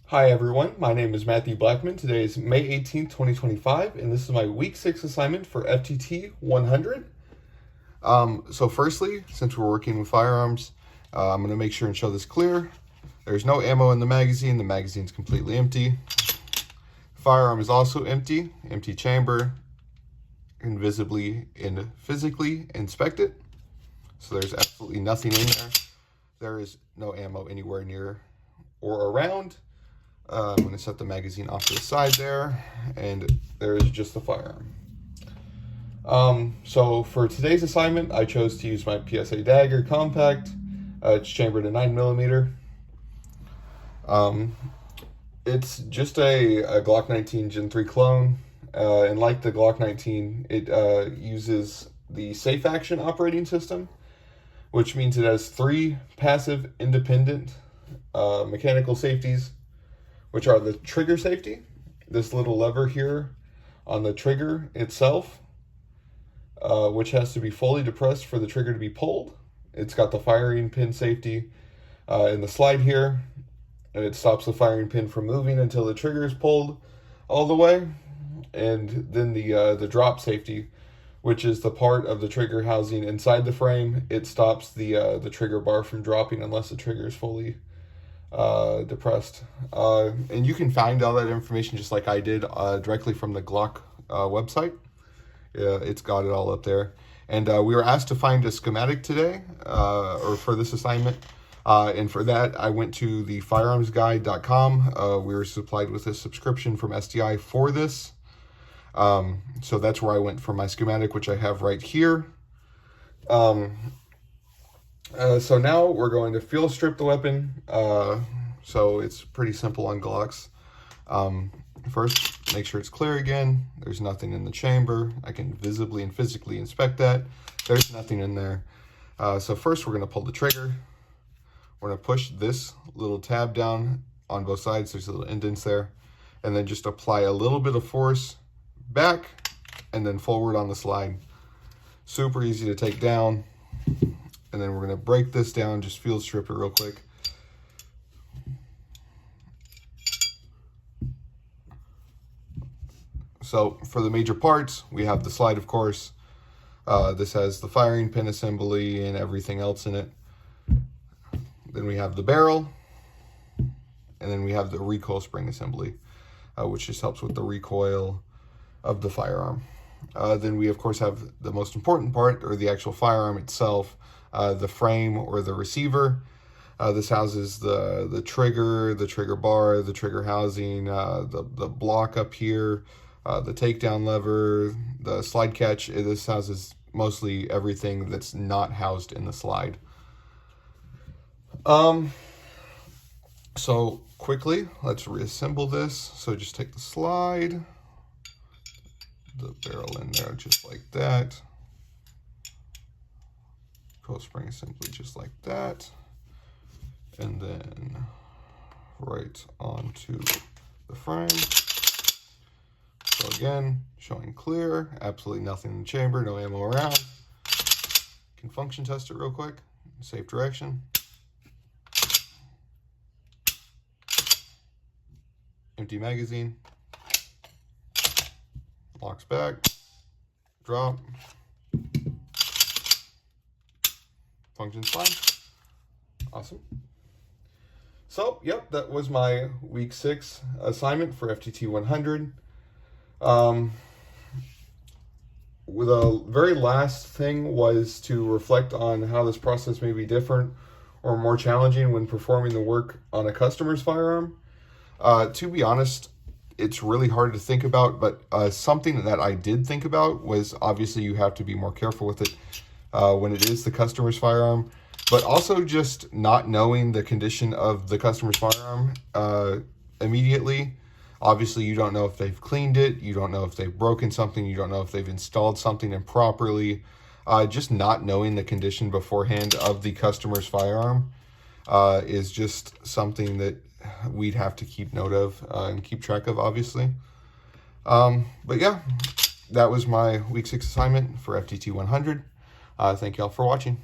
Hi everyone, my name is Matthew Blackman. Today is May 18th, 2025, and this is my week 6 assignment for FTT 100. So firstly, since we're working with firearms, I'm going to make sure and show this clear. There's no ammo in the magazine's completely empty. Firearm is also empty chamber, invisibly and physically inspect it. So there's absolutely nothing in there. There is no ammo anywhere near or around. I'm going to set the magazine off to the side there, and there is just the firearm. So for today's assignment, I chose to use my PSA Dagger Compact. It's chambered in 9mm. It's just a Glock 19 Gen 3 clone, and like the Glock 19, it uses the Safe Action operating system, which means it has 3 passive independent mechanical safeties, which are the trigger safety, this little lever here on the trigger itself, which has to be fully depressed for the trigger to be pulled. It's got the firing pin safety in the slide here, and it stops the firing pin from moving until the trigger is pulled all the way. And then the drop safety, which is the part of the trigger housing inside the frame. It stops the trigger bar from dropping unless the trigger is fully depressed. And you can find all that information just like I did directly from the Glock website. It's got it all up there. And we were asked to find a schematic today, or for this assignment. And for that, I went to the firearmsguide.com. We were supplied with a subscription from SDI for this. So that's where I went for my schematic, which I have right here. So now we're going to field strip the weapon. So it's pretty simple on Glocks. First, make sure it's clear again. There's nothing in the chamber. I can visibly and physically inspect that. There's nothing in there. So first we're going to pull the trigger. We're going to push this little tab down on both sides. There's little indents there. And then just apply a little bit of force back and then forward on the slide. Super easy to take down. And then we're going to break this down, just field strip it real quick. So for the major parts, we have the slide, of course. This has the firing pin assembly and everything else in it. Then we have the barrel. And then we have the recoil spring assembly, which just helps with the recoil of the firearm. Then we, of course, have the most important part, or the actual firearm itself. The frame or the receiver. This houses the trigger bar, the trigger housing, the block up here, the takedown lever, the slide catch. This houses mostly everything that's not housed in the slide. So quickly, let's reassemble this. So just take the slide, the barrel in there just like that. Recoil spring assembly just like that, and then right onto the frame. So again, showing clear, absolutely nothing in the chamber, no ammo around. Can function test it real quick, safe direction. Empty magazine, locks back, drop. Functions fine. Awesome. So, yep, that was my week 6 assignment for FTT 100. The very last thing was to reflect on how this process may be different or more challenging when performing the work on a customer's firearm. To be honest, it's really hard to think about, but something that I did think about was obviously you have to be more careful with it when it is the customer's firearm, but also just not knowing the condition of the customer's firearm immediately. Obviously, you don't know if they've cleaned it, you don't know if they've broken something, you don't know if they've installed something improperly. Just not knowing the condition beforehand of the customer's firearm is just something that we'd have to keep note of and keep track of, obviously. But yeah, that was my week 6 assignment for FTT 100. Thank y'all for watching.